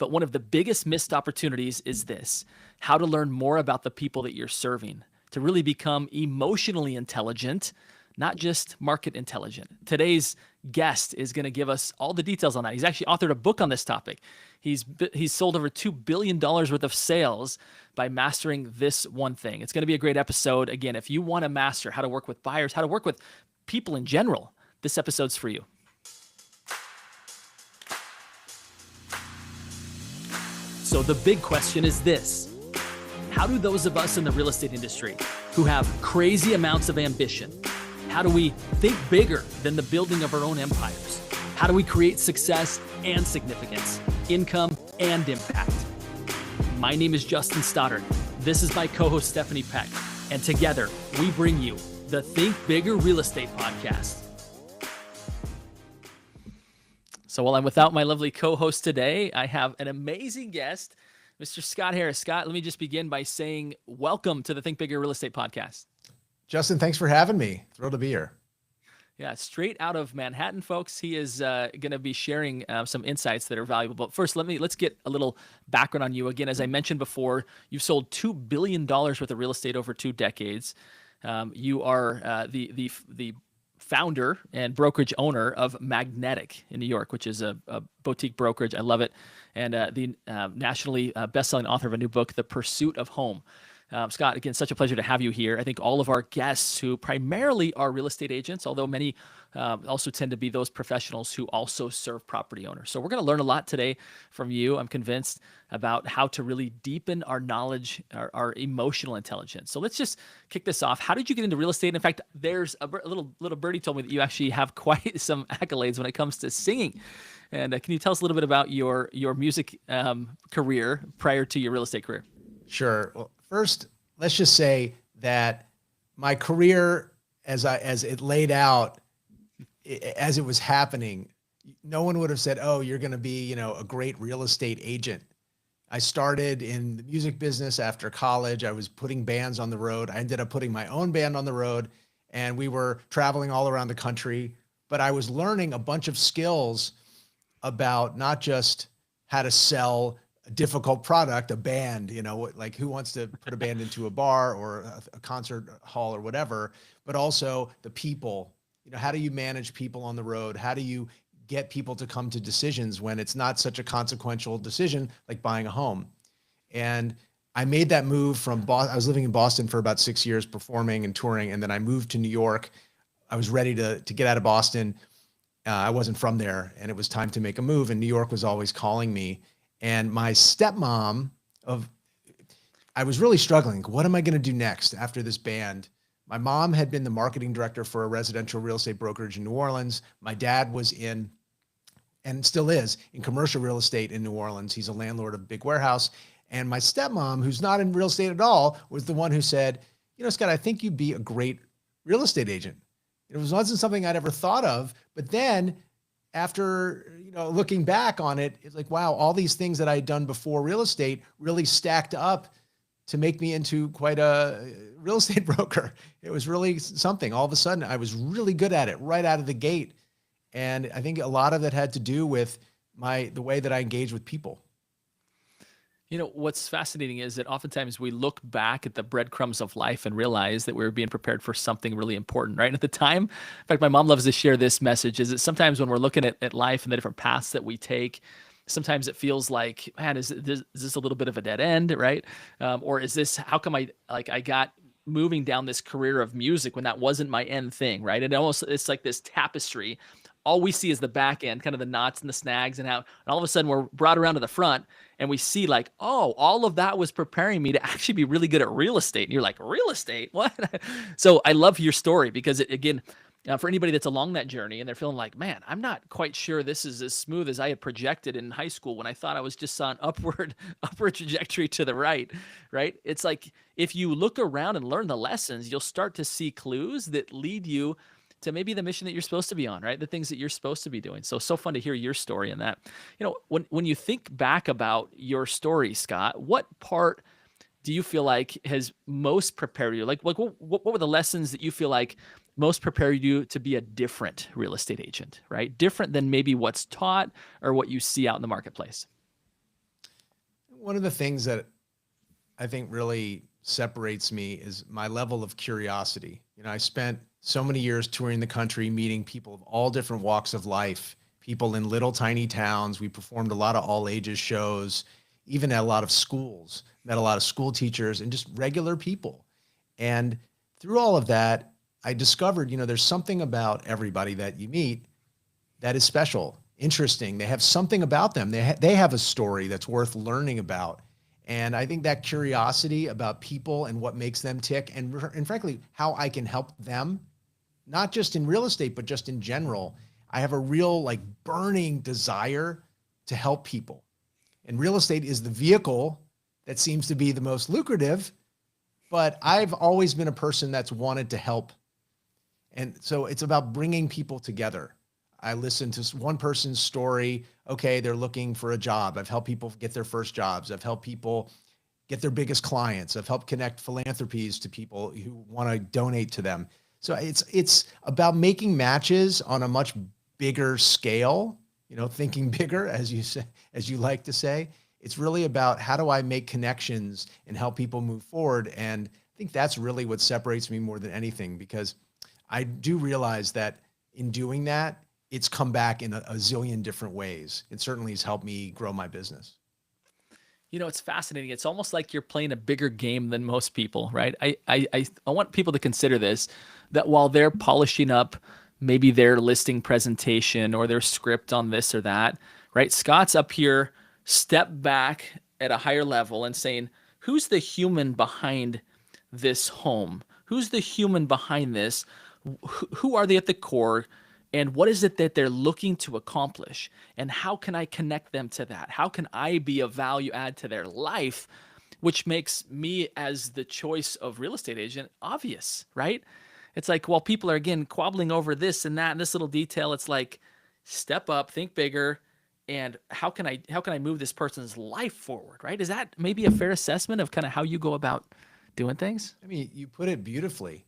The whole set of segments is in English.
But one of the biggest missed opportunities is this: how to learn more about the people that you're serving, to really become emotionally intelligent, not just market intelligent. Today's guest is going to give us all the details on that. He's actually authored a book on this topic. He's sold over $2 billion worth of sales by mastering this one thing. It's going to be a great episode. Again, if you want to master how to work with buyers, how to work with people in general, this episode's for you. So the big question is this: how do those of us in the real estate industry who have crazy amounts of ambition, how do we think bigger than the building of our own empires? How do we create success and significance, income and impact? My name is Justin Stoddard. This is my co-host Stephanie Peck. And together we bring you the Think Bigger Real Estate Podcast. So while I'm without my lovely co-host today, I have an amazing guest, Mr. Scott Harris. Scott, let me just begin by saying welcome to the Think Bigger Real Estate Podcast. Justin, thanks for having me. Thrilled to be here. Yeah, straight out of Manhattan, folks. He is going to be sharing some insights that are valuable. But first, let's get a little background on you. Again, as I mentioned before, you've sold $2 billion worth of real estate over 2 decades. You are the founder and brokerage owner of Magnetic in New York, which is a boutique brokerage. I love it. And the nationally best-selling author of a new book, The Pursuit of Home. Scott, again, such a pleasure to have you here. I think all of our guests who primarily are real estate agents, although many also tend to be those professionals who also serve property owners. So we're going to learn a lot today from you, I'm convinced, about how to really deepen our knowledge, our emotional intelligence. So let's just kick this off. How did you get into real estate? In fact, there's a little birdie told me that you actually have quite some accolades when it comes to singing. And can you tell us a little bit about your music career prior to your real estate career? Sure. Well, first, let's just say that my career, as it laid out, as it was happening, no one would have said, "Oh, you're going to be, a great real estate agent." I started in the music business after college. I was putting bands on the road. I ended up putting my own band on the road, and we were traveling all around the country. But I was learning a bunch of skills about not just how to sell a difficult product, a band, like who wants to put a band into a bar or a concert hall or whatever, but also the people. How do you manage people on the road? How do you get people to come to decisions when it's not such a consequential decision like buying a home? And I made that move from Boston. I was living in Boston for about 6 years performing and touring. And then I moved to New York. I was ready to get out of Boston. I wasn't from there, and it was time to make a move. And New York was always calling me. And my stepmom I was really struggling. What am I going to do next after this band? My mom had been the marketing director for a residential real estate brokerage in New Orleans. My dad was in, and still is, in commercial real estate in New Orleans. He's a landlord of a big warehouse. And my stepmom, who's not in real estate at all, was the one who said, Scott, I think you'd be a great real estate agent. It wasn't something I'd ever thought of. But then after, looking back on it, it's like, wow, all these things that I had done before real estate really stacked up to make me into quite a real estate broker. It was really something. All of a sudden, I was really good at it right out of the gate. And I think a lot of that had to do with the way that I engage with people. What's fascinating is that oftentimes we look back at the breadcrumbs of life and realize that we were being prepared for something really important, right? And at the time, in fact, my mom loves to share this message, is that sometimes when we're looking at life and the different paths that we take, sometimes it feels like, man, is this a little bit of a dead end, right? Or is this, how come I got moving down this career of music when that wasn't my end thing, right? And it's like this tapestry. All we see is the back end, kind of the knots and the snags, and all of a sudden we're brought around to the front and we see like, oh, all of that was preparing me to actually be really good at real estate. And you're like, real estate? What? So I love your story because again, for anybody that's along that journey and they're feeling like, man, I'm not quite sure this is as smooth as I had projected in high school when I thought I was just on upward trajectory to the right? It's like, if you look around and learn the lessons, you'll start to see clues that lead you to maybe the mission that you're supposed to be on, right? The things that you're supposed to be doing. So fun to hear your story in that. When you think back about your story, Scott, what part do you feel like has most prepared you? Like what were the lessons that you feel like most prepared you to be a different real estate agent, right? Different than maybe what's taught or what you see out in the marketplace. One of the things that I think really separates me is my level of curiosity. I spent so many years touring the country, meeting people of all different walks of life, people in little tiny towns. We performed a lot of all ages shows, even at a lot of schools, met a lot of school teachers and just regular people. And through all of that, I discovered, there's something about everybody that you meet that is special, interesting. They have something about them. They have a story that's worth learning about. And I think that curiosity about people and what makes them tick, and frankly, how I can help them, not just in real estate, but just in general. I have a real like burning desire to help people. And real estate is the vehicle that seems to be the most lucrative, but I've always been a person that's wanted to help. And so it's about bringing people together. I listened to one person's story. Okay, they're looking for a job. I've helped people get their first jobs. I've helped people get their biggest clients. I've helped connect philanthropies to people who want to donate to them. So it's about making matches on a much bigger scale, thinking bigger, as you say, as you like to say. It's really about how do I make connections and help people move forward. And I think that's really what separates me more than anything, because I do realize that in doing that, it's come back in a zillion different ways. It certainly has helped me grow my business. It's fascinating. It's almost like you're playing a bigger game than most people, right? I want people to consider this, that while they're polishing up maybe their listing presentation or their script on this or that, right? Scott's up here, step back at a higher level and saying, who's the human behind this home? Who's the human behind this? Who are they at the core? And what is it that they're looking to accomplish? And how can I connect them to that? How can I be a value add to their life, which makes me as the choice of real estate agent obvious, right? It's like, while people are again quabbling over this and that and this little detail, it's like, step up, think bigger, and how can I move this person's life forward, right? Is that maybe a fair assessment of kind of how you go about doing things? I mean, you put it beautifully.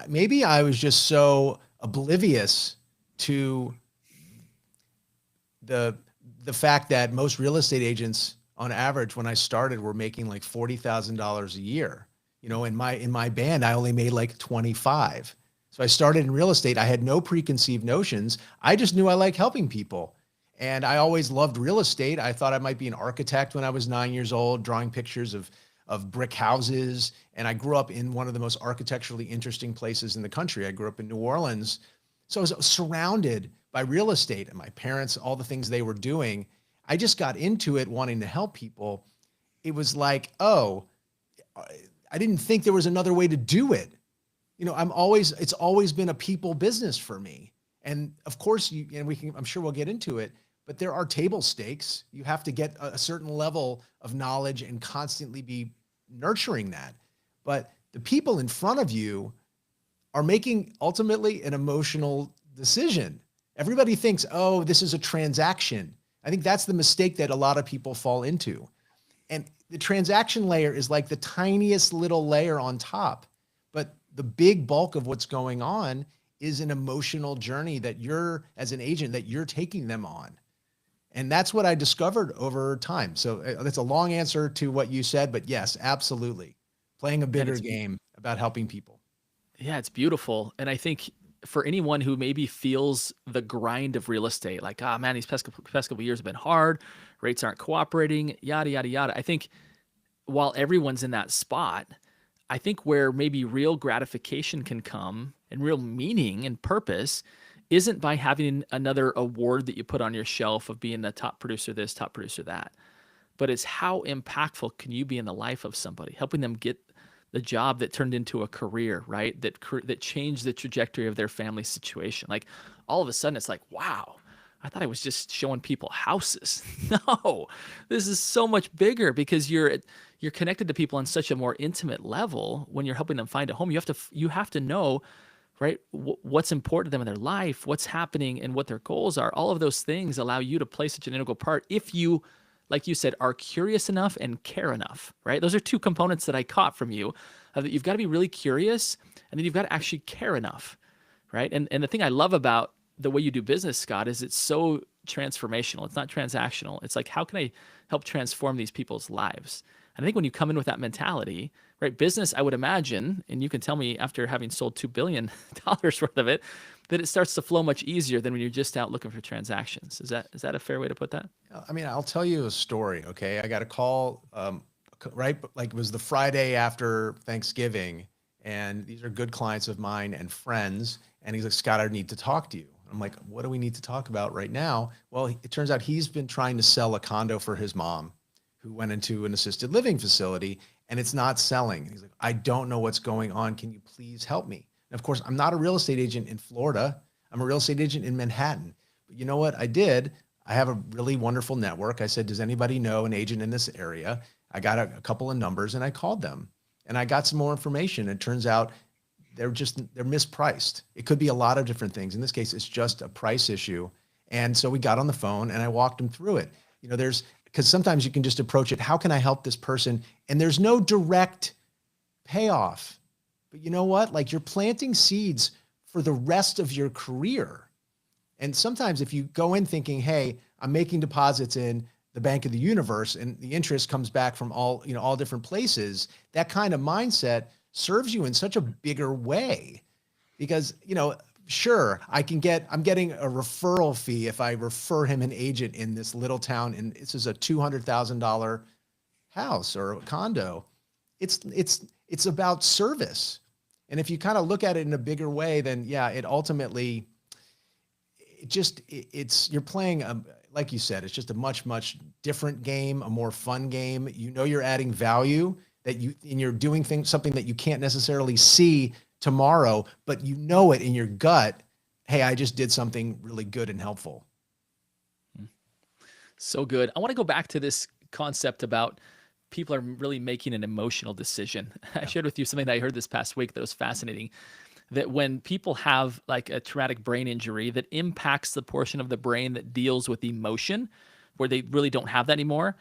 Maybe I was just so oblivious to the fact that most real estate agents on average, when I started, were making like $40,000 a year. In my band, I only made like 25. So I started in real estate. I had no preconceived notions. I just knew I liked helping people. And I always loved real estate. I thought I might be an architect when I was 9 years old, drawing pictures of brick houses. And I grew up in one of the most architecturally interesting places in the country. I grew up in New Orleans. So I was surrounded by real estate, and my parents, all the things they were doing. I just got into it wanting to help people. It was like, oh, I didn't think there was another way to do it. It's always been a people business for me. And of course, I'm sure we'll get into it, but there are table stakes. You have to get a certain level of knowledge and constantly be nurturing that. But the people in front of you are making ultimately an emotional decision. Everybody thinks, oh, this is a transaction. I think that's the mistake that a lot of people fall into. And the transaction layer is like the tiniest little layer on top. But the big bulk of what's going on is an emotional journey that you're, as an agent, that you're taking them on. And that's what I discovered over time. So that's a long answer to what you said, but yes, absolutely. Playing a bigger game about helping people. Yeah, it's beautiful. And I think for anyone who maybe feels the grind of real estate, like, ah, man, these past couple years have been hard, rates aren't cooperating, yada, yada, yada. I think while everyone's in that spot, I think where maybe real gratification can come and real meaning and purpose isn't by having another award that you put on your shelf of being the top producer this, top producer that, but it's how impactful can you be in the life of somebody, helping them get the job that turned into a career, right? That changed the trajectory of their family situation. Like all of a sudden it's like, wow, I thought I was just showing people houses. No, this is so much bigger, because you're connected to people on such a more intimate level. When you're helping them find a home, you have to know, right, what's important to them in their life, what's happening, and what their goals are. All of those things allow you to play such an integral part if you, like you said, are curious enough and care enough, right? Those are two components that I caught from you, that you've got to be really curious, and then you've got to actually care enough, right? And the thing I love about the way you do business, Scott, is it's so transformational. It's not transactional. It's like, how can I help transform these people's lives. And I think when you come in with that mentality, right, business, I would imagine, and you can tell me after having sold $2 billion worth of it, that it starts to flow much easier than when you're just out looking for transactions. Is that a fair way to put that? I mean, I'll tell you a story. Okay. I got a call, right. Like it was the Friday after Thanksgiving, and these are good clients of mine and friends. And he's like, Scott, I need to talk to you. I'm like, what do we need to talk about right now? Well, it turns out he's been trying to sell a condo for his mom who went into an assisted living facility, and it's not selling. He's like, I don't know what's going on. Can you please help me? And of course, I'm not a real estate agent in Florida. I'm a real estate agent in Manhattan. But you know what I did? I have a really wonderful network. I said, does anybody know an agent in this area? I got a couple of numbers and I called them and I got some more information. It turns out they're mispriced. It could be a lot of different things. In this case, it's just a price issue. And so we got on the phone and I walked them through it. You know, because sometimes you can just approach it. How can I help this person? And there's no direct payoff. But you know what? Like, you're planting seeds for the rest of your career. And sometimes if you go in thinking, hey, I'm making deposits in the bank of the universe and the interest comes back from all different places, that kind of mindset serves you in such a bigger way. Because, sure, I'm getting a referral fee if I refer him an agent in this little town, and this is a $200,000 house or a condo. It's about service. And if you kind of look at it in a bigger way, then yeah, it ultimately, you're playing, like you said, it's just a much, much different game, a more fun game. You're adding value and you're doing something that you can't necessarily see tomorrow, but you know it in your gut. Hey, I just did something really good and helpful. So good. I want to go back to this concept about people are really making an emotional decision. Yeah. I shared with you something that I heard this past week that was fascinating. That when people have like a traumatic brain injury that impacts the portion of the brain that deals with emotion, where they really don't have that anymore,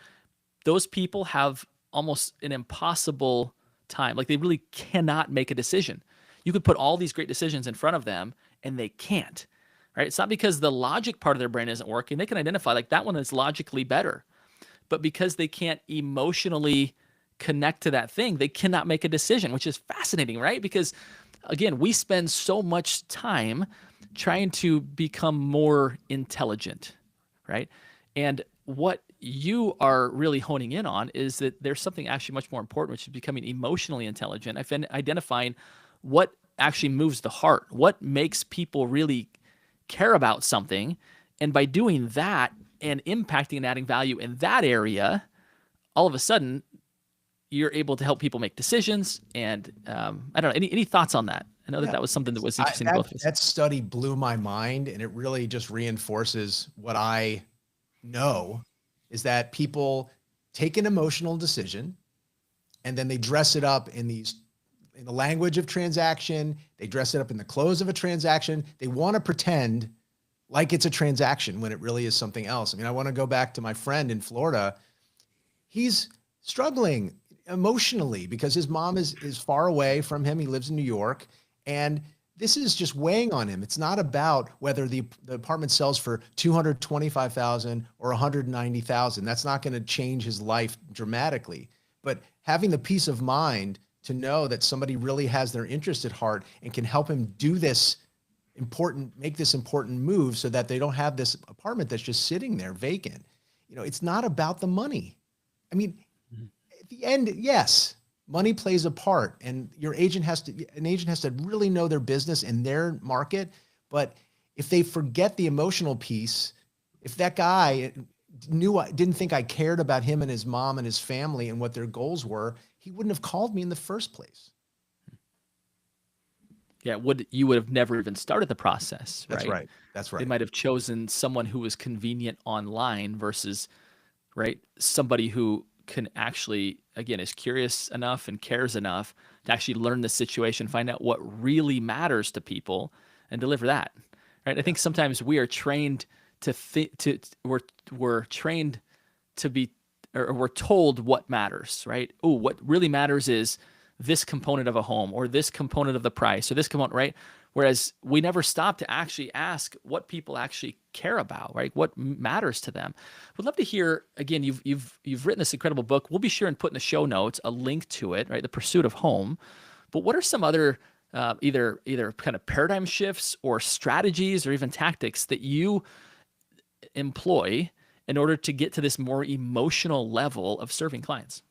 those people have almost an impossible time. Like, they really cannot make a decision. You could put all these great decisions in front of them and they can't, right? It's not because the logic part of their brain isn't working. They can identify like that one is logically better, but because they can't emotionally connect to that thing, they cannot make a decision, which is fascinating, right? Because again, we spend so much time trying to become more intelligent, right? And what you are really honing in on is that there's something actually much more important, which is becoming emotionally intelligent. I've been identifying what actually moves the heart, what makes people really care about something. And by doing that and impacting and adding value in that area, all of a sudden, you're able to help people make decisions. And I don't know, any thoughts on that? I know that was something that was interesting to both of us. That study blew my mind, and it really just reinforces what I know, is that people take an emotional decision and then they dress it up in the language of transaction. They dress it up in the close of a transaction. They want to pretend like it's a transaction when it really is something else. I mean, I want to go back to my friend in Florida. He's struggling emotionally because his mom is far away from him. He lives in New York, and this is just weighing on him. It's not about whether the apartment sells for $225,000 or $190,000. That's not going to change his life dramatically. But having the peace of mind to know that somebody really has their interest at heart and can help him make this important move so that they don't have this apartment that's just sitting there vacant. It's not about the money. I mean, at the end, yes, money plays a part, and an agent has to really know their business and their market. But if they forget the emotional piece, if that guy didn't think I cared about him and his mom and his family and what their goals were, he wouldn't have called me in the first place. Yeah, you would have never even started the process, right? That's right. They might have chosen someone who was convenient online versus, right, somebody who can actually, again, is curious enough and cares enough to actually learn the situation, find out what really matters to people, and deliver that, right? I think sometimes we are trained we're trained to be, or we're told what matters, right? Oh, what really matters is this component of a home or this component of the price or this component, right? Whereas we never stop to actually ask what people actually care about, right? What matters to them. Would love to hear again. You've written this incredible book. We'll be sure and put in the show notes a link to it, right? The Pursuit of Home. But what are some other either kind of paradigm shifts or strategies or even tactics that you employ in order to get to this more emotional level of serving clients?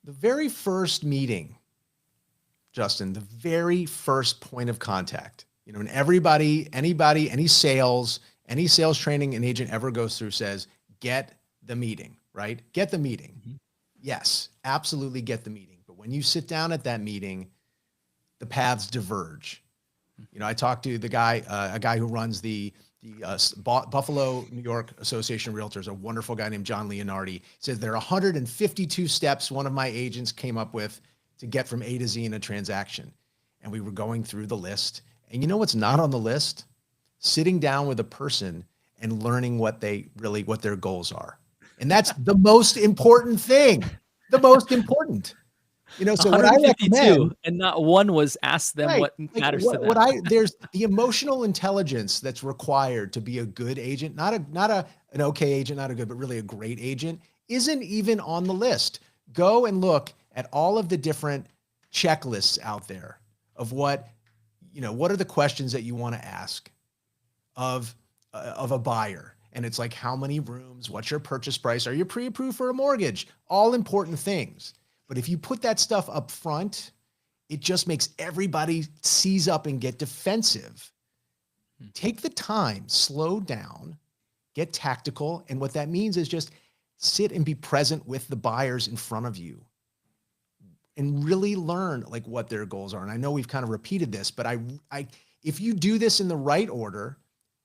The very first meeting, Justin, the very first point of contact, and anybody, any sales training an agent ever goes through says, get the meeting, right? Get the meeting. Mm-hmm. Yes, absolutely get the meeting. But when you sit down at that meeting, the paths diverge. I talked to a guy who runs the Buffalo, New York Association of Realtors, a wonderful guy named John Leonardi. He says there are 152 steps one of my agents came up with to get from A to Z in a transaction. And we were going through the list. And you know what's not on the list? Sitting down with a person and learning what their goals are. And that's the most important thing. The most important. So what I 152, recommend, and not one was ask them right, what matters to them. there's the emotional intelligence that's required to be a good agent, not an okay agent, not a good, but really a great agent, isn't even on the list. Go and look at all of the different checklists out there of what are the questions that you want to ask of a buyer. And it's like, how many rooms? What's your purchase price? Are you pre-approved for a mortgage? All important things. But if you put that stuff up front, it just makes everybody seize up and get defensive. Take the time, slow down, get tactical. And what that means is just sit and be present with the buyers in front of you and really learn like what their goals are. And I know we've kind of repeated this, but if you do this in the right order,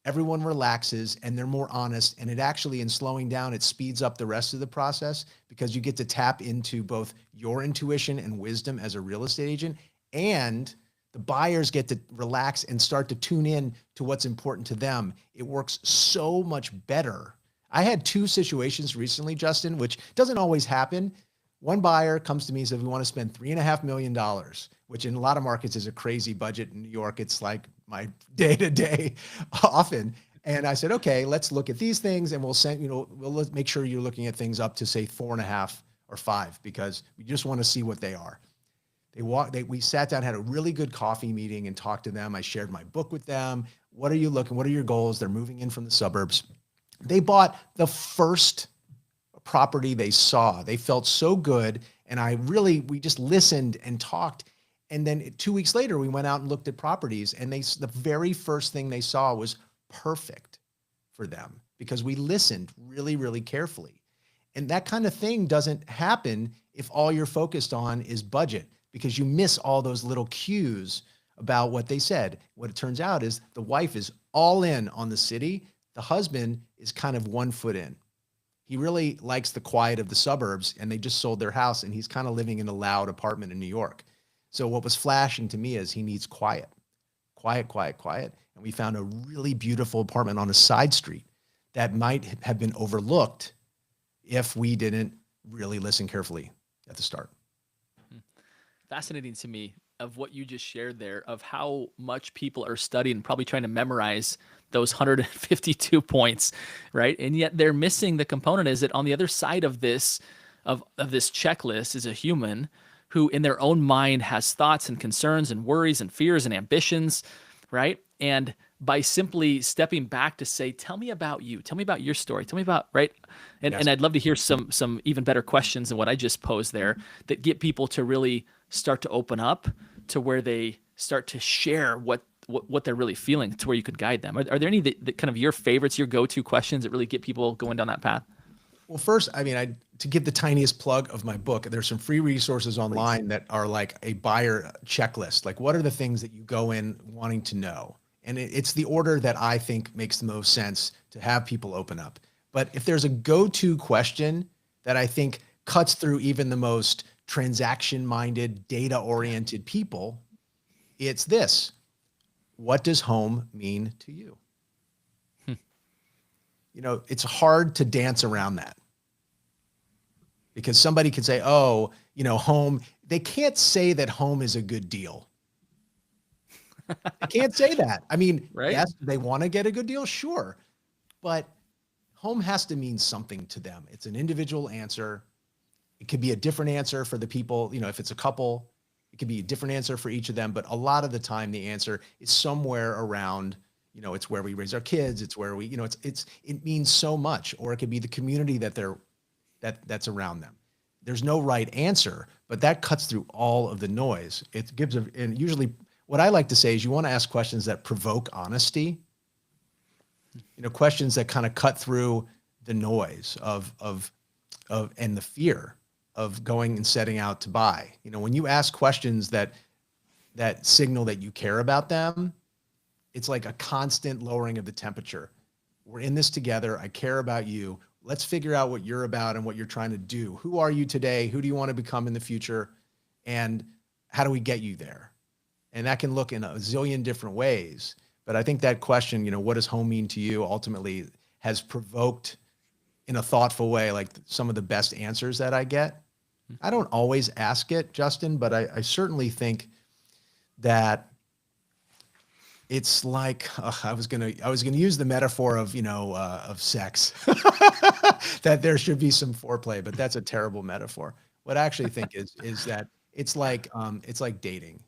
everyone relaxes and they're more honest. And it actually, in slowing down, it speeds up the rest of the process because you get to tap into both your intuition and wisdom as a real estate agent, and the buyers get to relax and start to tune in to what's important to them. It works so much better. I had 2 situations recently, Justin, which doesn't always happen. One buyer comes to me and says, we want to spend $3.5 million, which in a lot of markets is a crazy budget. In New York, it's like my day-to-day often. And I said, okay, let's look at these things and we'll make sure you're looking at things up to say 4.5 or 5, because we just want to see what they are. We sat down, had a really good coffee meeting and talked to them. I shared my book with them. What are you looking? What are your goals? They're moving in from the suburbs. They bought the first property they saw. They felt so good. And we just listened and talked. And then 2 weeks later, we went out and looked at properties, and the very first thing they saw was perfect for them because we listened really, really carefully. And that kind of thing doesn't happen if all you're focused on is budget, because you miss all those little cues about what they said. What it turns out is the wife is all in on the city. The husband is kind of 1 foot in. He really likes the quiet of the suburbs, and they just sold their house, and he's kind of living in a loud apartment in New York. So what was flashing to me is he needs quiet. And we found a really beautiful apartment on a side street that might have been overlooked if we didn't really listen carefully at the start. Fascinating to me of what you just shared there, of how much people are studying, probably trying to memorize those 152 points, right? And yet they're missing the component is that on the other side of this, of this checklist is a human who in their own mind has thoughts and concerns and worries and fears and ambitions, right? And by simply stepping back to say, tell me about you, tell me about your story, tell me about, right? And, Yes. and I'd love to hear some even better questions than what I just posed there that get people to really start to open up to where they start to share what they're really feeling, to where you could guide them. Are there any that kind of your favorites, your go-to questions that really get people going down that path? Well, first, to give the tiniest plug of my book, there's some free resources online that are like a buyer checklist. Like, what are the things that you go in wanting to know? And it's the order that I think makes the most sense to have people open up. But if there's a go-to question that I think cuts through even the most transaction-minded, data-oriented people, it's this: what does home mean to you? It's hard to dance around that. because somebody could say, oh, home. They can't say that home is a good deal. They can't say that. I mean, Right? yes, they want to get a good deal, sure, but home has to mean something to them. It's an individual answer. It could be a different answer for the people, if it's a couple, it could be a different answer for each of them. But a lot of the time the answer is somewhere around, it's where we raise our kids. It's where we, it means so much, or it could be the community that's around them. There's no right answer, but that cuts through all of the noise. It gives and usually what I like to say is you want to ask questions that provoke honesty, questions that kind of cut through the noise of and the fear of going and setting out to buy. When you ask questions that signal that you care about them, it's like a constant lowering of the temperature. We're in this together. I care about you. Let's figure out what you're about and what you're trying to do. Who are you today? Who do you want to become in the future? And how do we get you there? And that can look in a zillion different ways. But I think that question, what does home mean to you, ultimately has provoked in a thoughtful way, like some of the best answers that I get. I don't always ask it, Justin, but I certainly think that it's like, I was gonna use the metaphor of sex, that there should be some foreplay, but that's a terrible metaphor. What I actually think is that it's like dating.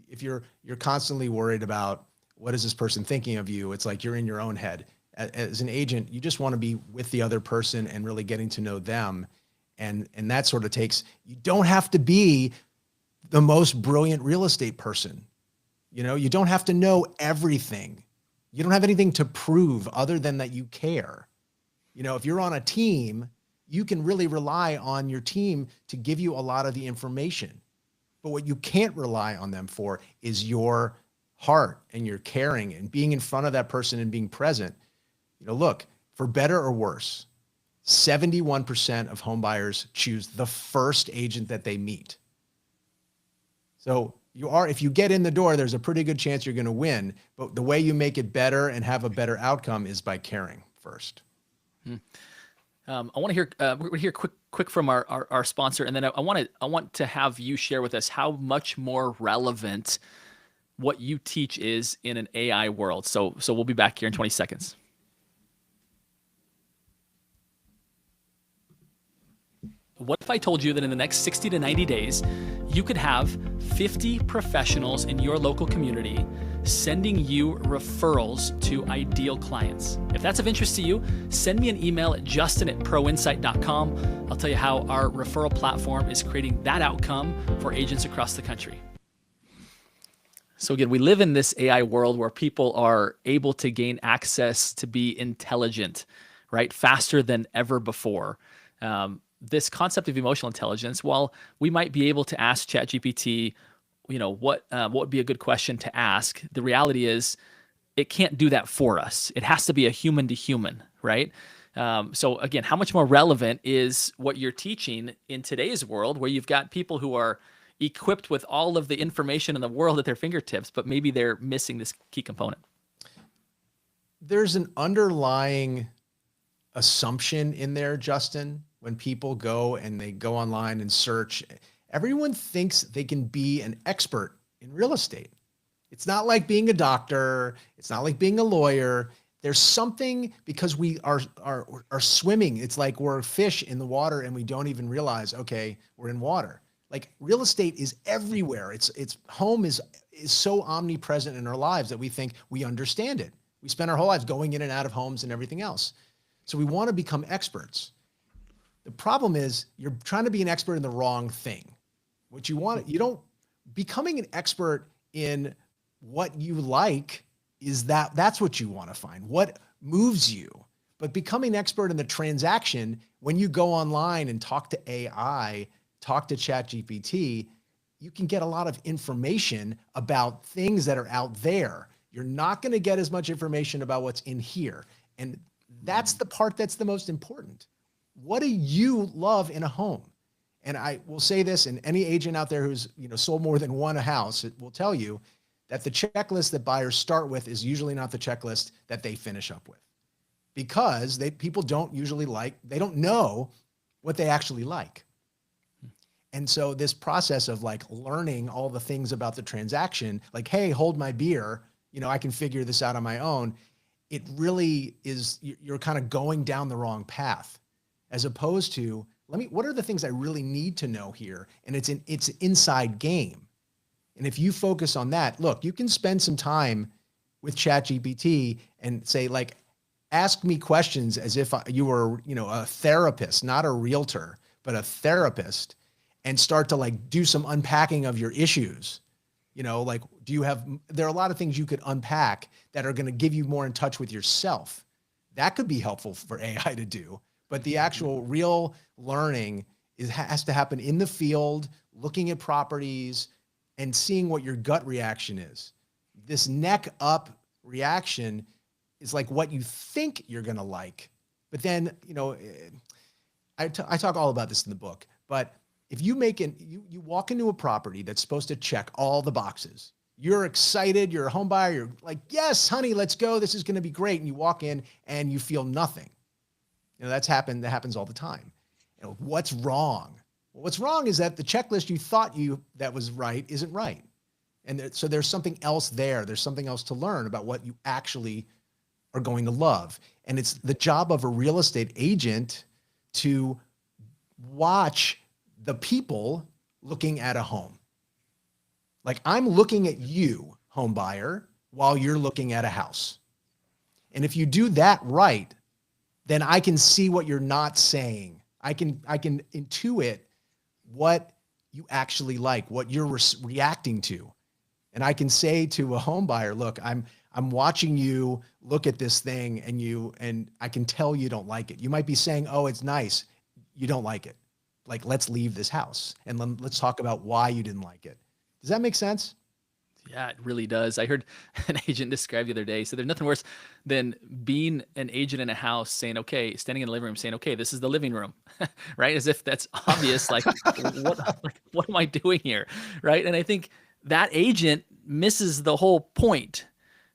If you're constantly worried about what is this person thinking of you, it's like you're in your own head. As an agent, you just want to be with the other person and really getting to know them. And that sort of takes, you don't have to be the most brilliant real estate person. You don't have to know everything. You don't have anything to prove other than that you care. If you're on a team, you can really rely on your team to give you a lot of the information. But what you can't rely on them for is your heart and your caring and being in front of that person and being present. Look, for better or worse, 71% of home buyers choose the first agent that they meet. So if you get in the door, there's a pretty good chance you're going to win. But the way you make it better and have a better outcome is by caring first. I want to hear we're hear quick from our sponsor, and then I want to have you share with us how much more relevant what you teach is in an AI world. So we'll be back here in 20 seconds. What if I told you that in the next 60 to 90 days, you could have 50 professionals in your local community sending you referrals to ideal clients? If that's of interest to you, send me an email at justin@proinsight.com. I'll tell you how our referral platform is creating that outcome for agents across the country. So again, we live in this AI world where people are able to gain access to be intelligent, right? Faster than ever before. This concept of emotional intelligence, while we might be able to ask ChatGPT, what would be a good question to ask, the reality is it can't do that for us. It has to be a human to human, right? So again, how much more relevant is what you're teaching in today's world, where you've got people who are equipped with all of the information in the world at their fingertips, but maybe they're missing this key component? There's an underlying assumption in there, Justin. When people go and they go online and search, everyone thinks they can be an expert in real estate. It's not like being a doctor. It's not like being a lawyer. There's something, because we are swimming. It's like we're fish in the water and we don't even realize, okay, we're in water. Like real estate is everywhere. It's home is so omnipresent in our lives that we think we understand it. We spend our whole lives going in and out of homes and everything else. So we want to become experts. The problem is you're trying to be an expert in the wrong thing. What you want, becoming an expert in what you like that's what you want to find, what moves you. But becoming an expert in the transaction, when you go online and talk to AI, talk to ChatGPT, you can get a lot of information about things that are out there. You're not going to get as much information about what's in here. And that's the part that's the most important. What do you love in a home? And I will say this, and any agent out there who's sold more than one house, it will tell you that the checklist that buyers start with is usually not the checklist that they finish up with, because people don't usually they don't know what they actually like. And so this process of like learning all the things about the transaction, like, hey, hold my beer, I can figure this out on my own. It really is, you're kind of going down the wrong path, as opposed to, what are the things I really need to know here? And it's an inside game. And if you focus on that, look, you can spend some time with ChatGPT and say, like, ask me questions as if you were, a therapist, not a realtor, but a therapist, and start to like do some unpacking of your issues. Like, there are a lot of things you could unpack that are going to give you more in touch with yourself. That could be helpful for AI to do, but the actual real learning has to happen in the field, looking at properties and seeing what your gut reaction is. This neck up reaction is like what you think you're going to like. But then, I talk all about this in the book, but if you you walk into a property that's supposed to check all the boxes, you're excited, you're a home buyer, you're like, yes, honey, let's go. This is going to be great. And you walk in and you feel nothing. That happens all the time. What's wrong? Well, what's wrong is that the checklist you thought that was right isn't right. And so there's something else there. There's something else to learn about what you actually are going to love. And it's the job of a real estate agent to watch the people looking at a home. Like, I'm looking at you, home buyer, while you're looking at a house. And if you do that right, then I can see what you're not saying. I can intuit what you actually like, what you're reacting to. And I can say to a home buyer, look, I'm watching you look at this thing and I can tell you don't like it. You might be saying, oh, it's nice. You don't like it. Like, let's leave this house and let's talk about why you didn't like it. Does that make sense? Yeah, it really does. I heard an agent describe the other day. So there's nothing worse than being an agent in a house saying, okay, standing in the living room saying, okay, this is the living room, right? As if that's obvious. Like, what am I doing here? Right. And I think that agent misses the whole point,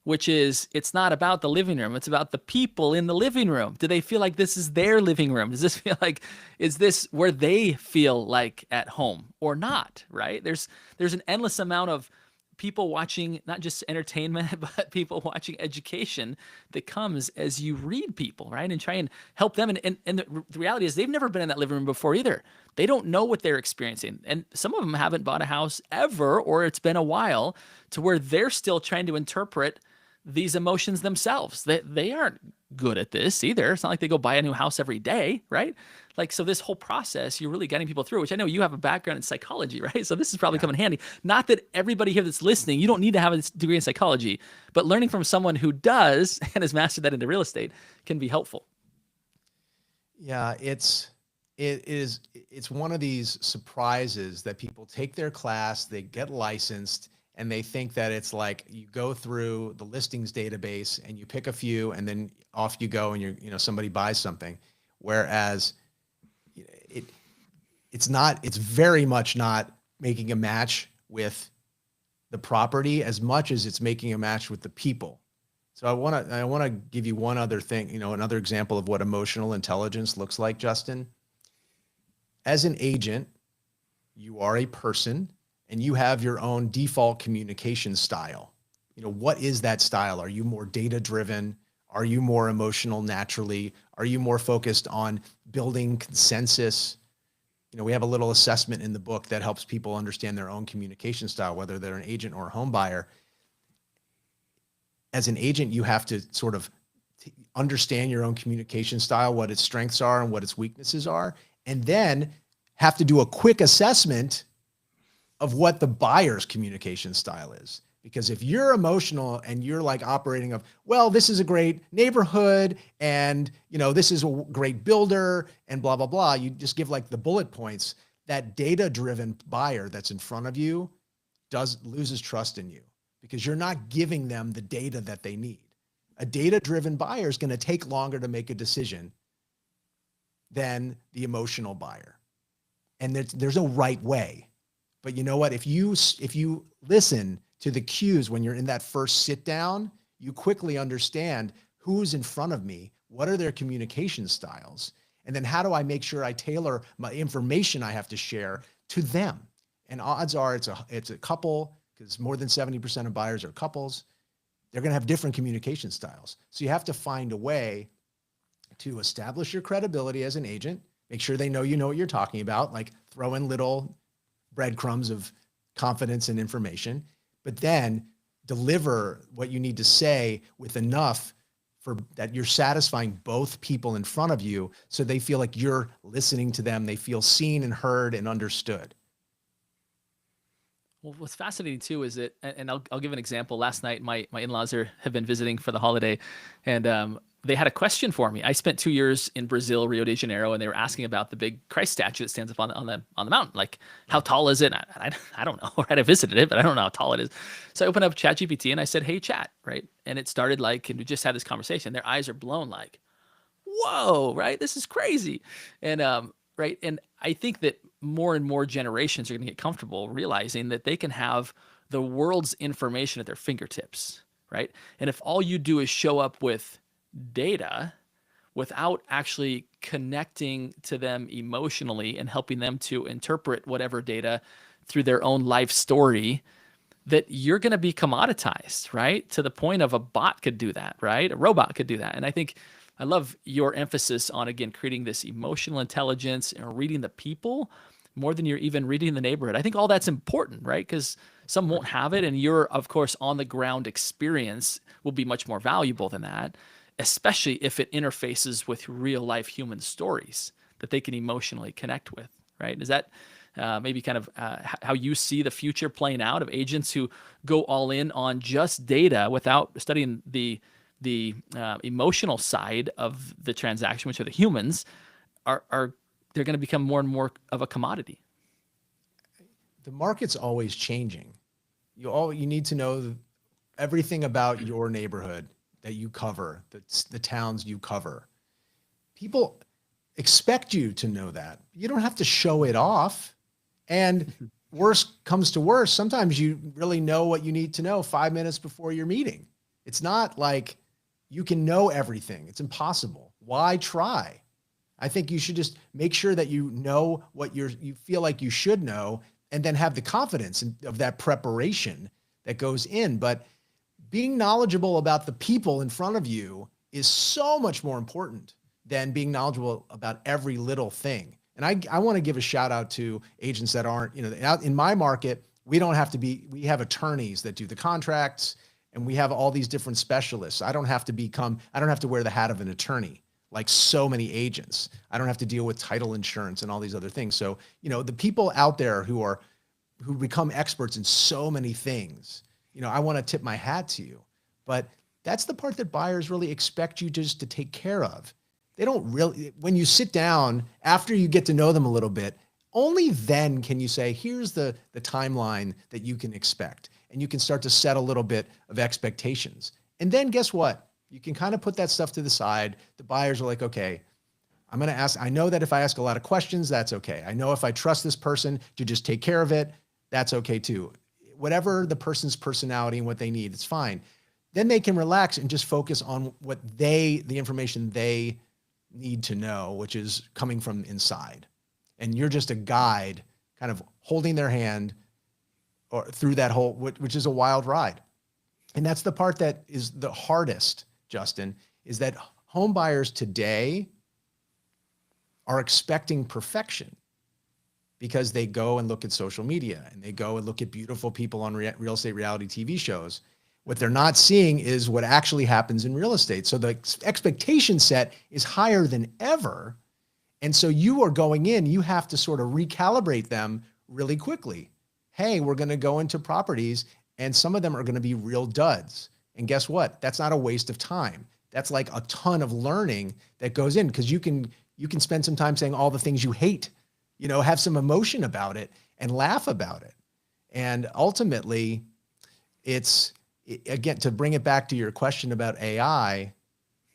which is it's not about the living room. It's about the people in the living room. Do they feel like this is their living room? Does this feel like, is this where they feel like at home or not? Right. There's an endless amount of people watching not just entertainment, but people watching education that comes as you read people, right? And try and help them. And the reality is they've never been in that living room before either. They don't know what they're experiencing. And some of them haven't bought a house ever, or it's been a while, to where they're still trying to interpret these emotions themselves. They aren't good at this either. It's not like they go buy a new house every day, right? Like, so this whole process, you're really getting people through, which I know you have a background in psychology, right? So this is probably coming handy. Not that everybody here that's listening, you don't need to have a degree in psychology, but learning from someone who does and has mastered that into real estate can be helpful. Yeah, it's one of these surprises that people take their class, they get licensed, and they think that it's like you go through the listings database and you pick a few and then off you go and somebody buys something. Whereas it's very much not making a match with the property as much as it's making a match with the people. So I want to give you one other thing, another example of what emotional intelligence looks like, Justin. As an agent, you are a person and you have your own default communication style. What is that style? Are you more data driven? Are you more emotional naturally? Are you more focused on building consensus? We have a little assessment in the book that helps people understand their own communication style, whether they're an agent or a home buyer. As an agent, you have to sort of understand your own communication style, what its strengths are and what its weaknesses are, and then have to do a quick assessment of what the buyer's communication style is. Because if you're emotional and you're like operating of, well, this is a great neighborhood and, this is a great builder and blah, blah, blah, you just give like the bullet points, that data-driven buyer that's in front of you loses trust in you because you're not giving them the data that they need. A data-driven buyer is going to take longer to make a decision than the emotional buyer. And there's no right way. But you know what? If you listen to the cues when you're in that first sit down, you quickly understand who's in front of me, what are their communication styles, And then how do I make sure I tailor my information I have to share to them? And odds are it's a couple, because more than 70% of buyers are couples. They're going to have different communication styles. So you have to find a way to establish your credibility as an agent, make sure they know you know what you're talking about, like throw in little breadcrumbs of confidence and information, but then deliver what you need to say with enough for that you're satisfying both people in front of you so they feel like you're listening to them, they feel seen and heard and understood. Well, what's fascinating too is that, and I'll give an example. Last night, my in-laws have been visiting for the holiday, and they had a question for me. I spent 2 years in Brazil, Rio de Janeiro, and they were asking about the big Christ statue that stands up on the mountain. Like, how tall is it? I don't know. Right, I visited it, but I don't know how tall it is. So I opened up ChatGPT and I said, "Hey, chat," right? And it started like, and we just had this conversation. Their eyes are blown, like, whoa, right? This is crazy. And right. And I think that more and more generations are going to get comfortable realizing that they can have the world's information at their fingertips, right? And if all you do is show up with data without actually connecting to them emotionally and helping them to interpret whatever data through their own life story, that you're going to be commoditized, right? To the point of a bot could do that, right? A robot could do that. And I think I love your emphasis on, again, creating this emotional intelligence and reading the people more than you're even reading the neighborhood. I think all that's important, right? Because some won't have it. And your, of course, on the ground experience will be much more valuable than that, especially if it interfaces with real life human stories that they can emotionally connect with, right? Is that maybe kind of how you see the future playing out of agents who go all in on just data without studying the emotional side of the transaction, which are the humans, are they're going to become more and more of a commodity? The market's always changing. You need to know everything about your neighborhood that you cover, the towns you cover. People expect you to know that. You don't have to show it off. And worse comes to worse, sometimes you really know what you need to know 5 minutes before your meeting. It's not like you can know everything. It's impossible. Why try? I think you should just make sure that you know what you feel like you should know, and then have the confidence of that preparation that goes in. But being knowledgeable about the people in front of you is so much more important than being knowledgeable about every little thing. And I want to give a shout out to agents that aren't, out in my market, we have attorneys that do the contracts, and we have all these different specialists. I don't have to wear the hat of an attorney like so many agents. I don't have to deal with title insurance and all these other things. So, the people out there who become experts in so many things, I want to tip my hat to you. But that's the part that buyers really expect you just to take care of. They don't really, when you sit down after you get to know them a little bit, only then can you say, here's the timeline that you can expect. And you can start to set a little bit of expectations. And then guess what? You can kind of put that stuff to the side. The buyers are like, okay, I'm going to ask. I know that if I ask a lot of questions, that's okay. I know if I trust this person to just take care of it, that's okay too. Whatever the person's personality and what they need, it's fine. Then they can relax and just focus on the information they need to know, which is coming from inside. And you're just a guide, kind of holding their hand or through that whole, which is a wild ride. And that's the part that is the hardest, Justin, is that home buyers today are expecting perfection because they go and look at social media and they go and look at beautiful people on real estate reality TV shows. What they're not seeing is what actually happens in real estate. So the expectation set is higher than ever. And so you are going in, you have to sort of recalibrate them really quickly. Hey, we're going to go into properties and some of them are going to be real duds. And guess what? That's not a waste of time. That's like a ton of learning that goes in, because you can spend some time saying all the things you hate, have some emotion about it and laugh about it. And ultimately, again, to bring it back to your question about AI,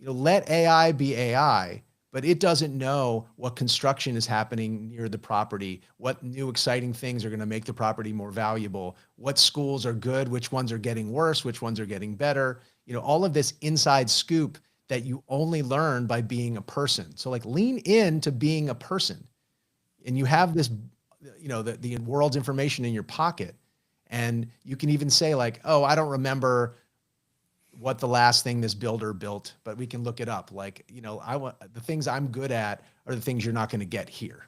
let AI be AI, but it doesn't know what construction is happening near the property, what new exciting things are going to make the property more valuable, what schools are good, which ones are getting worse, which ones are getting better. All of this inside scoop that you only learn by being a person. So like lean into being a person, and you have this, the world's information in your pocket. And you can even say like, oh, I don't remember what the last thing this builder built, but we can look it up. Like, I want the things I'm good at are the things you're not going to get here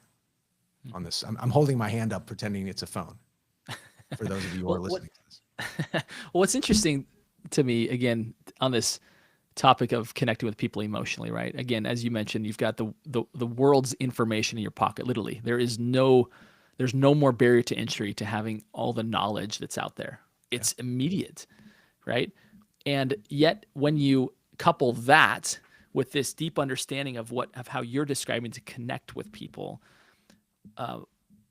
on this. I'm holding my hand up, pretending it's a phone for those of you who are Well, what listening to this. well, what's interesting to me again on this topic of connecting with people emotionally, right? Again, as you mentioned, you've got the world's information in your pocket. Literally, there's no more barrier to entry to having all the knowledge that's out there. Yeah. It's immediate, right? And yet, when you couple that with this deep understanding of how you're describing to connect with people,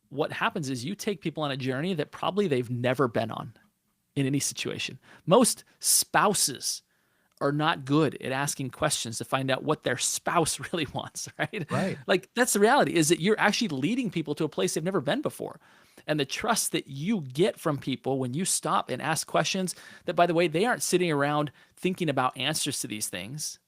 what happens is you take people on a journey that probably they've never been on in any situation. Most spouses are not good at asking questions to find out what their spouse really wants, right? Right. Like that's the reality is that you're actually leading people to a place they've never been before. And the trust that you get from people when you stop and ask questions that, by the way, they aren't sitting around thinking about answers to these things.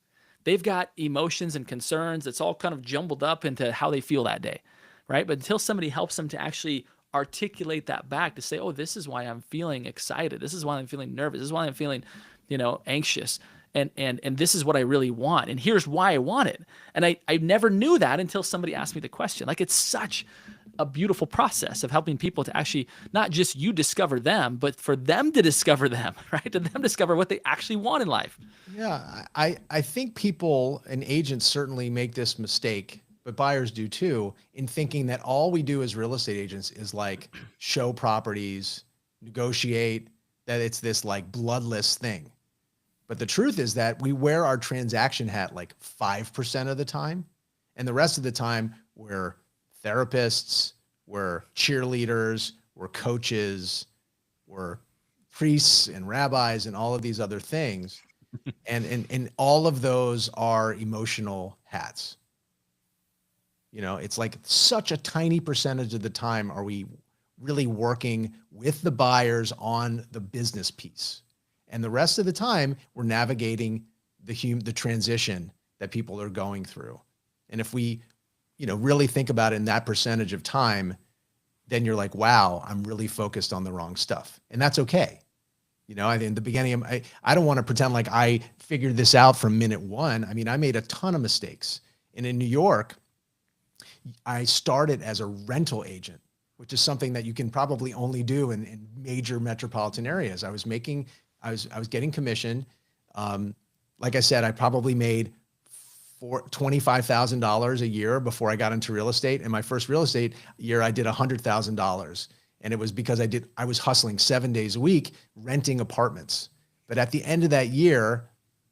They've got emotions and concerns. It's all kind of jumbled up into how they feel that day, right? But until somebody helps them to actually articulate that back to say, oh, this is why I'm feeling excited. This is why I'm feeling nervous. This is why I'm feeling, anxious. And this is what I really want. And here's why I want it. And I never knew that until somebody asked me the question. Like it's such a beautiful process of helping people to actually not just you discover them, but for them to discover them, right? To them discover what they actually want in life. Yeah. I think people and agents certainly make this mistake, but buyers do too, in thinking that all we do as real estate agents is like show properties, negotiate, that it's this like bloodless thing. But the truth is that we wear our transaction hat like 5% of the time. And the rest of the time, we're therapists, we're cheerleaders, we're coaches, we're priests and rabbis and all of these other things. And all of those are emotional hats. It's like such a tiny percentage of the time are we really working with the buyers on the business piece. And the rest of the time, we're navigating the transition that people are going through. And if we, really think about it in that percentage of time, then you're like, wow, I'm really focused on the wrong stuff. And that's okay. In the beginning, I don't want to pretend like I figured this out from minute one. I mean, I made a ton of mistakes. And in New York, I started as a rental agent, which is something that you can probably only do in major metropolitan areas. I was getting commission. Like I said, I probably made $25,000 a year before I got into real estate. And my first real estate year, I did $100,000. And it was because I was hustling 7 days a week, renting apartments. But at the end of that year,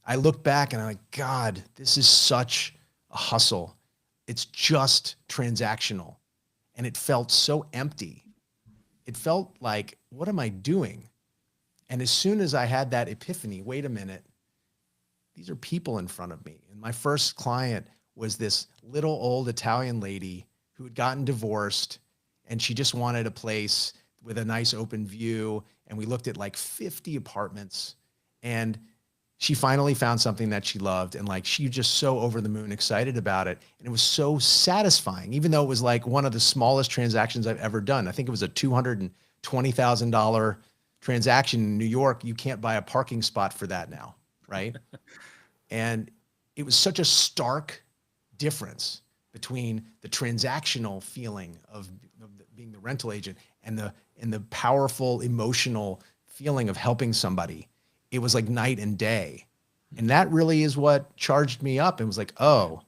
I looked back and I'm like, God, this is such a hustle. It's just transactional. And it felt so empty. It felt like, what am I doing? And as soon as I had that epiphany, wait a minute, these are people in front of me. And my first client was this little old Italian lady who had gotten divorced, and she just wanted a place with a nice open view. And we looked at like 50 apartments, and she finally found something that she loved. And like, she was just so over the moon excited about it. And it was so satisfying, even though it was like one of the smallest transactions I've ever done. I think it was a $220,000 transaction in New York. You can't buy a parking spot for that now, right? And it was such a stark difference between the transactional feeling of being the rental agent and the powerful emotional feeling of helping somebody. It was like night and day. And that really is what charged me up and was like, oh,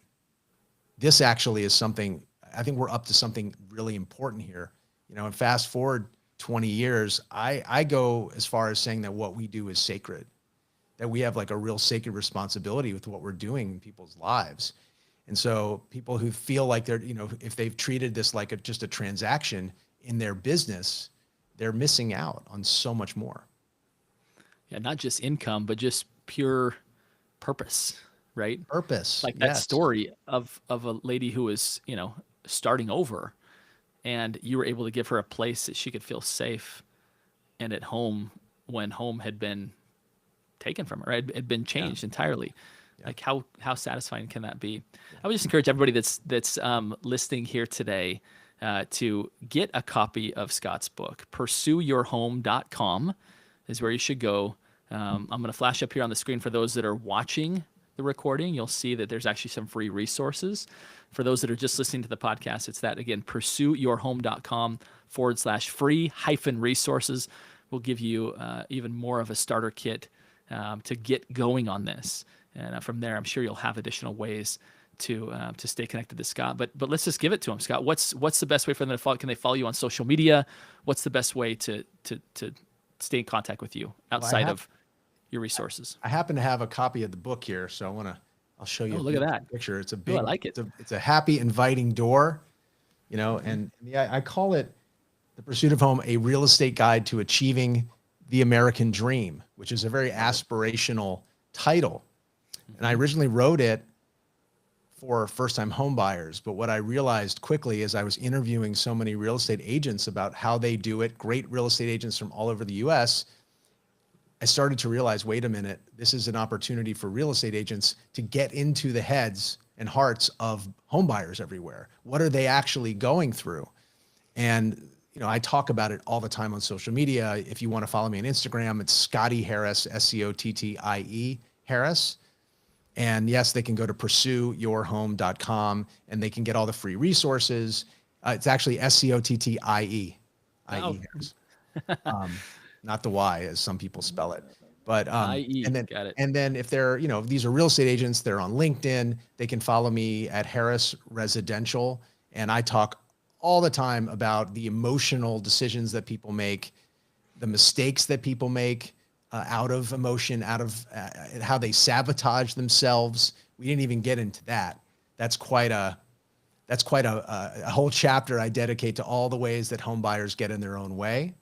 this actually is something, I think we're up to something really important here. And fast forward 20 years, I go as far as saying that what we do is sacred, that we have like a real sacred responsibility with what we're doing in people's lives. And so people who feel like they're, if they've treated this like just a transaction in their business, they're missing out on so much more. Yeah, not just income, but just pure purpose, right? Purpose. Like that Yes. story of a lady who was, starting over, and you were able to give her a place that she could feel safe and at home when home had been taken from her, had been Yeah. changed entirely. Like how satisfying can that be? I would just encourage everybody that's listening here today to get a copy of Scott's book. PursueYourHome.com is where you should go. I'm going to flash up here on the screen for those that are watching the recording. You'll see that there's actually some free resources. For those that are just listening to the podcast, it's that again, PursueYourHome.com/free-resources will give you even more of a starter kit to get going on this. And from there, I'm sure you'll have additional ways to stay connected to Scott. But let's just give it to him, Scott. What's the best way for them to follow? Can they follow you on social media? What's the best way to stay in contact with you outside of your resources? I happen to have a copy of the book here, so I'll show you. Oh, look at that picture. It's a big. I like it. It's a happy, inviting door, and I call it The Pursuit of Home: A Real Estate Guide to Achieving the American Dream, which is a very aspirational title. And I originally wrote it for first-time home buyers, but what I realized quickly as I was interviewing so many real estate agents about how they do it, great real estate agents from all over the US, I started to realize, wait a minute, this is an opportunity for real estate agents to get into the heads and hearts of home buyers everywhere. What are they actually going through? And I talk about it all the time on social media. If you want to follow me on Instagram, it's Scottie Harris, SCOTTIE Harris. And yes, they can go to PursueYourHome.com and they can get all the free resources. It's actually SCOTTIE. Oh. Harris. Not the Y as some people spell it. But IE, and then got it. and then if they're, these are real estate agents, they're on LinkedIn, they can follow me at Harris Residential. And I talk all the time about the emotional decisions that people make, the mistakes that people make out of emotion, out of how they sabotage themselves. We didn't even get into that. That's quite a whole chapter I dedicate to all the ways that home buyers get in their own way.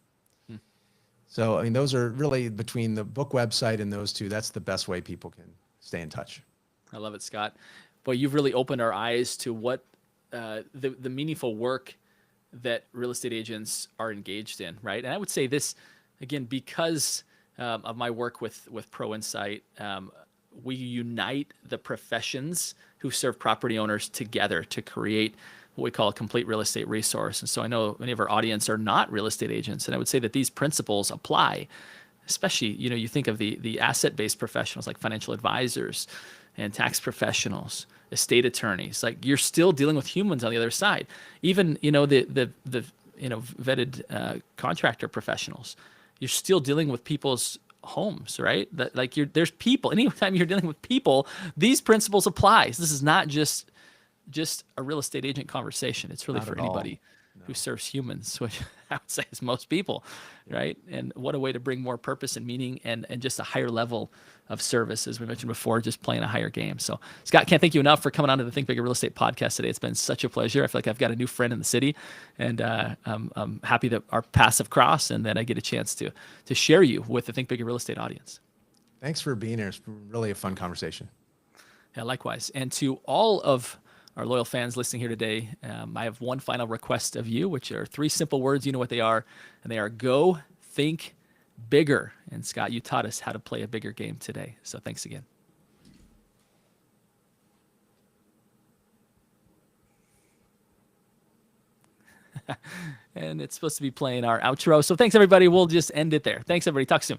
So, those are really, between the book website and those two, that's the best way people can stay in touch. I love it, Scott. Boy, you've really opened our eyes to what the meaningful work that real estate agents are engaged in, right? And I would say this, again, because of my work with Pro Insight, we unite the professions who serve property owners together to create what we call a complete real estate resource. And so I know many of our audience are not real estate agents, and I would say that these principles apply, especially, you think of the asset-based professionals like financial advisors and tax professionals, estate attorneys. Like, you're still dealing with humans on the other side. Even, the vetted contractor professionals, you're still dealing with people's homes, right? That, like, there's people. Anytime you're dealing with people, these principles apply. So this is not just a real estate agent conversation. It's really Not for at all. anybody who serves humans, which I would say is most people, right? And what a way to bring more purpose and meaning and just a higher level of service, as we mentioned before, just playing a higher game. So, Scott, can't thank you enough for coming on to the Think Bigger Real Estate podcast today. It's been such a pleasure. I feel like I've got a new friend in the city, and I'm happy that our paths have crossed and that I get a chance to share you with the Think Bigger Real Estate audience. Thanks for being here. It's been really a fun conversation. Yeah, likewise. And to all of our loyal fans listening here today, I have one final request of you, which are 3 simple words. You know what they are, and they are go, think bigger. And Scott, you taught us how to play a bigger game today. So thanks again. And it's supposed to be playing our outro. So thanks, everybody. We'll just end it there. Thanks, everybody. Talk soon.